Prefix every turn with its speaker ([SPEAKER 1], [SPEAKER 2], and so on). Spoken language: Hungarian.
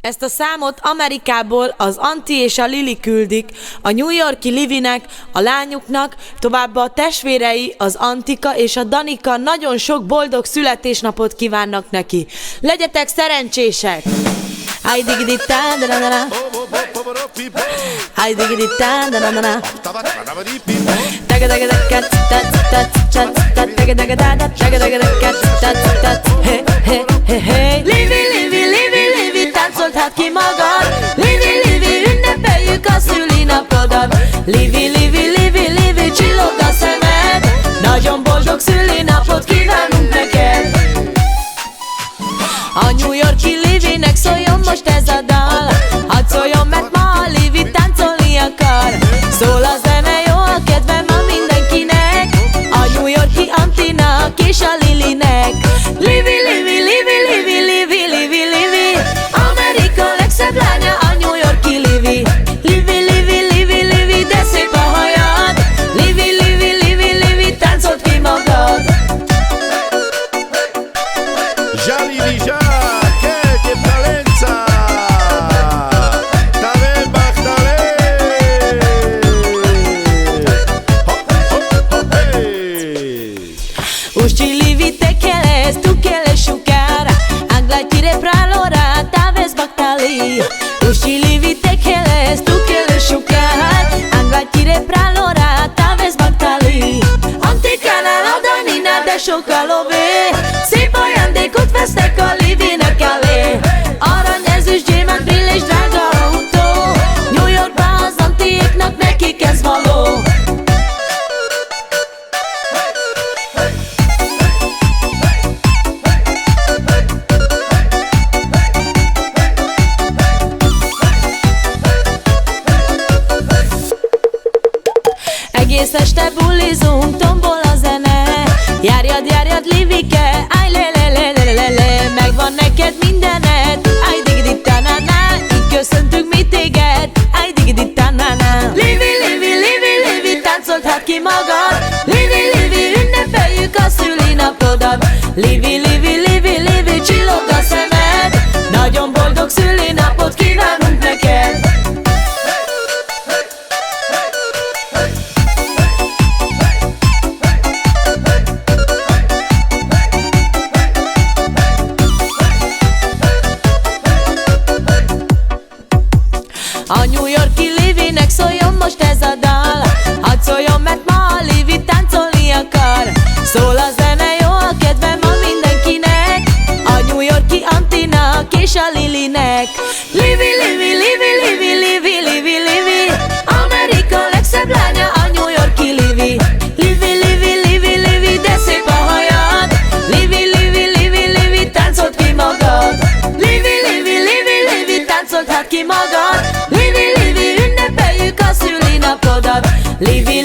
[SPEAKER 1] Ezt a számot Amerikából az Anti és a Lili küldik, a New York-i Livinek, a lányuknak, továbbá a testvérei, az Antika és a Danika nagyon sok boldog születésnapot kívánnak neki. Legyetek szerencsések! Hi diggity da da da da. Hi diggity da da da da. Daga daga daga tat tat tat tat daga daga da da daga daga daga tat tat hey hey hey hey. Livi livi livi livi táncolhat ki magad. Livi livi ünnepeljük a szülinapodat. Livi livi livi livi csillog a szemed. Nagyon boldog szülinapot kívánunk neked. A New York-i Livinek szóljon most ez a dal. Hadd szóljon, mert ma a Livi táncolni akar. Szól a zene, jó a kedve ma mindenkinek. A New York-i Antinak és a Lilinek. Livi, Livi, Livi, Livi, Livi, Livi, Livi. Amerika legszebb lánya a New York-i Livi. Livi, Livi, Livi, Livi, de szép a hajad. Livi, Livi, Livi, Livi, táncolt ki magad.
[SPEAKER 2] Già Livi, già, che valenza! Tave bachtale!
[SPEAKER 1] Usci Livi te cheles, tu cheles șucara. Angla tire pralora, taves bachtali. Usci Livi te cheles, tu cheles șucara. Angla tire pralora, taves bachtali. Anticana la Danina de sokalové. Szép ajándékot vesznek a Livinek elé. Arany, ezüst, gyémánt, brill és drága autó. New Yorkba az Antiéknak, nekik ez való. Egész este bulizunk, tombol a zene. Járjad, járjad, Livike, áj le le le le le le. Megvan neked mindened, áj digidi ta-na-na. Így köszöntünk mi téged, áj digidi ta-na-na. Livi, Livi, Livi, Livi, táncolhat ki magad. Livi, Livi, ünnepeljük a szülinapodat. Livi, Livi, Livi, Livi, csillog a szemed. Nagyon boldog szülinapot kívánunk neked. A New York-i Livinek szóljon most ez a dal. Hadd szóljon, mert ma a Livi táncolni akar. Szól a zene, jó a kedve ma mindenkinek. A New York-i Antinak és a Lilinek. Livi, Livi, Livi, Livi, Livi, Livi, Livi. Amerika legszebb lánya a New York-i Livi. Livi, Livi, Livi, Livi, de szép a hajad. Livi, Livi, Livi, Livi, táncolt ki magad. Livi, Livi, Livi, Livi, táncolt hát ki magad. Livi, Livi, ünnepeljük a szülinapodat. Livi,